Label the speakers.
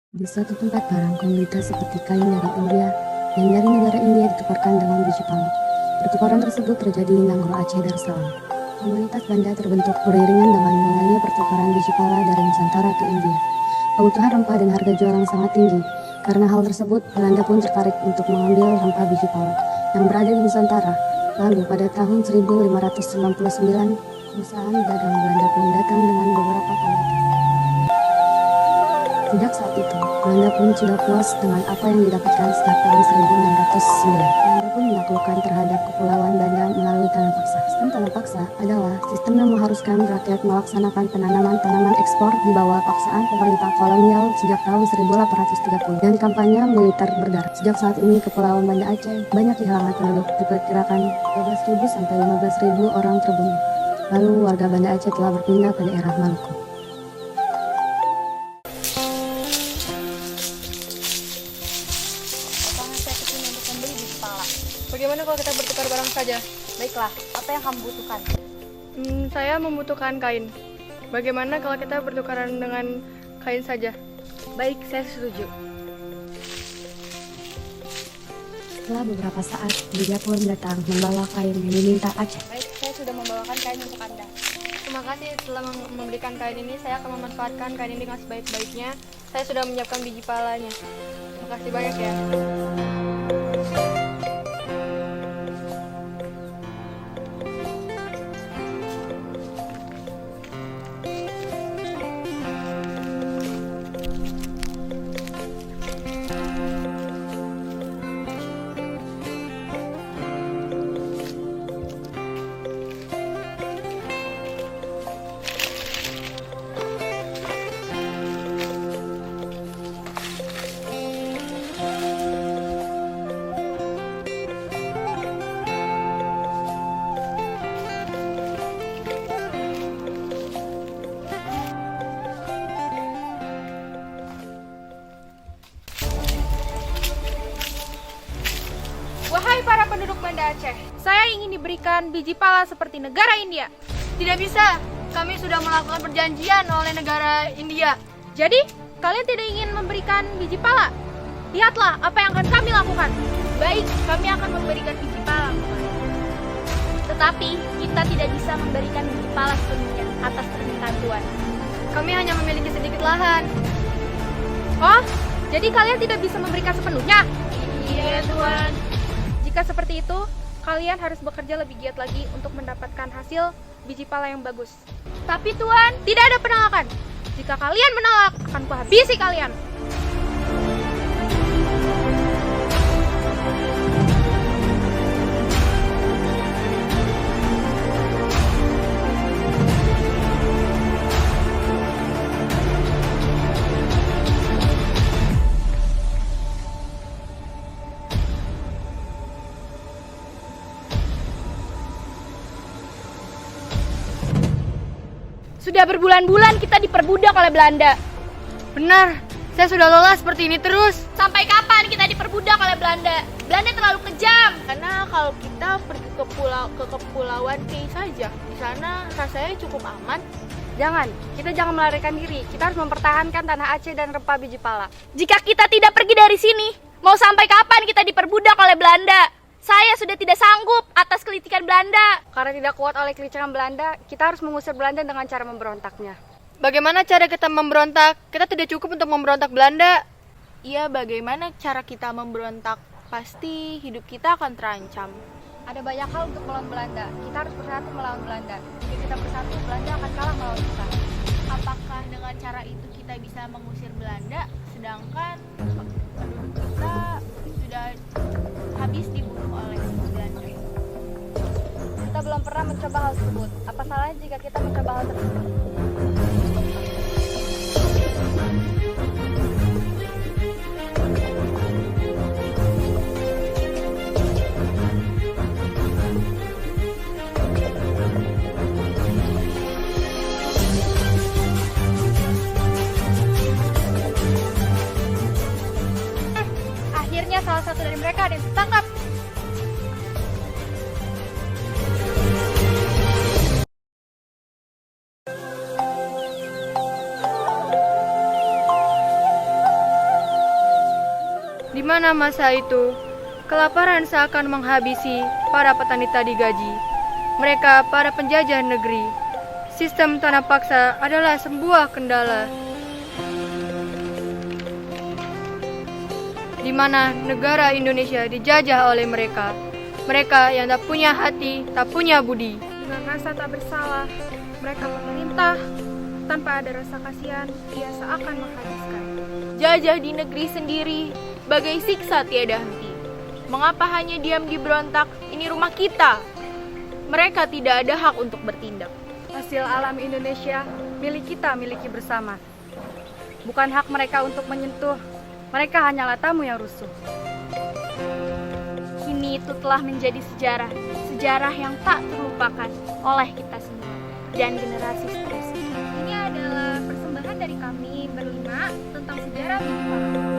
Speaker 1: Di suatu tempat barang komunitas seperti kain dari India dan dari negara India ditukarkan dengan biji palem. Pertukaran tersebut terjadi di Nanggro Aceh Darussalam. Komunitas Banda terbentuk beriringan dengan mulainya pertukaran biji pala dari Nusantara ke India. Kebutuhan rempah dan harga jual yang sangat tinggi. Karena hal tersebut, Belanda pun tertarik untuk mengambil rempah biji pala yang berada di Nusantara. Lalu pada tahun 1599, perusahaan dagang Belanda pun datang dengan beberapa komoditas. Sejak saat itu, Belanda pun sudah puas dengan apa yang didapatkan sejak tahun 1609. Belanda pun menaklukkan terhadap kepulauan Banda melalui tanah paksa. Sistem tanah paksa adalah sistem yang mengharuskan rakyat melaksanakan penanaman tanaman ekspor di bawah paksaan pemerintah kolonial sejak tahun 1830 dan kampanye militer berdarah. Sejak saat ini, kepulauan Banda Aceh banyak kehilangan penduduk, diperkirakan 12.000 sampai 15.000 orang terbunuh. Lalu warga Banda Aceh telah berpindah ke daerah Maluku.
Speaker 2: Bagaimana kalau kita bertukar barang saja?
Speaker 3: Baiklah, apa yang kamu butuhkan?
Speaker 2: Saya membutuhkan kain. Bagaimana kalau kita bertukaran dengan kain saja?
Speaker 3: Baik, saya setuju.
Speaker 1: Setelah beberapa saat, dia pun datang membawa kain yang diminta Aceh.
Speaker 3: Baik, saya sudah membawakan kain untuk Anda.
Speaker 2: Terima kasih telah memberikan kain ini. Saya akan memanfaatkan kain ini dengan sebaik-baiknya. Saya sudah menyiapkan biji palanya. Terima kasih banyak ya.
Speaker 4: Wahai para penduduk Banda Aceh, saya ingin diberikan biji pala seperti negara India.
Speaker 2: Tidak bisa. Kami sudah melakukan perjanjian oleh negara India.
Speaker 4: Jadi, kalian tidak ingin memberikan biji pala? Lihatlah apa yang akan kami lakukan.
Speaker 3: Baik, kami akan memberikan biji pala. Tetapi, kita tidak bisa memberikan biji pala sepenuhnya atas permintaan Tuan.
Speaker 2: Kami hanya memiliki sedikit lahan.
Speaker 4: Oh, jadi kalian tidak bisa memberikan sepenuhnya?
Speaker 3: Iya, Tuan.
Speaker 4: Jika seperti itu, kalian harus bekerja lebih giat lagi untuk mendapatkan hasil biji pala yang bagus. Tapi Tuan, tidak ada penolakan. Jika kalian menolak, akan kuhabisi kalian. Sudah berbulan-bulan kita diperbudak oleh Belanda.
Speaker 2: Benar. Saya sudah lelah seperti ini terus.
Speaker 4: Sampai kapan kita diperbudak oleh Belanda? Belanda terlalu kejam.
Speaker 3: Karena kalau kita pergi ke kepulauan Kei saja, di sana rasanya cukup aman.
Speaker 4: Kita jangan melarikan diri. Kita harus mempertahankan tanah Aceh dan rempah biji pala. Jika kita tidak pergi dari sini, mau sampai kapan kita diperbudak oleh Belanda? Saya sudah tidak sanggup atas kelitikan Belanda. Karena tidak kuat oleh kelicikan Belanda, kita harus mengusir Belanda dengan cara memberontaknya.
Speaker 2: Bagaimana cara kita memberontak? Kita tidak cukup untuk memberontak Belanda.
Speaker 3: Iya, bagaimana cara kita memberontak? Pasti hidup kita akan terancam.
Speaker 4: Ada banyak hal untuk melawan Belanda. Kita harus bersatu melawan Belanda. Jika kita bersatu, Belanda akan kalah melawan kita.
Speaker 3: Apakah dengan cara itu kita bisa mengusir Belanda, sedangkan penduduk kita sudah habis dibunuh oleh Belanda?
Speaker 4: Kita belum pernah mencoba hal tersebut. Apa salahnya jika kita mencoba hal tersebut? Akhirnya salah satu dari mereka ada yang tertangkap.
Speaker 2: Di mana masa itu, kelaparan seakan menghabisi para petani tadi gaji. Mereka para penjajah negeri. Sistem tanah paksa adalah sebuah kendala, di mana negara Indonesia dijajah oleh mereka. Mereka yang tak punya hati, tak punya budi.
Speaker 5: Dengan rasa tak bersalah, mereka memerintah. Tanpa ada rasa kasihan, ia seakan menghabiskan.
Speaker 3: Jajah di negeri sendiri, bagai siksa tiada henti. Mengapa hanya diam di berontak? Ini rumah kita. Mereka tidak ada hak untuk bertindak.
Speaker 5: Hasil alam Indonesia milik kita miliki bersama. Bukan hak mereka untuk menyentuh. Mereka hanyalah tamu yang rusuh.
Speaker 4: Kini itu telah menjadi sejarah. Sejarah yang tak terlupakan oleh kita semua dan generasi seterusnya.
Speaker 5: Ini adalah persembahan dari kami berlima tentang sejarah Biji Pala.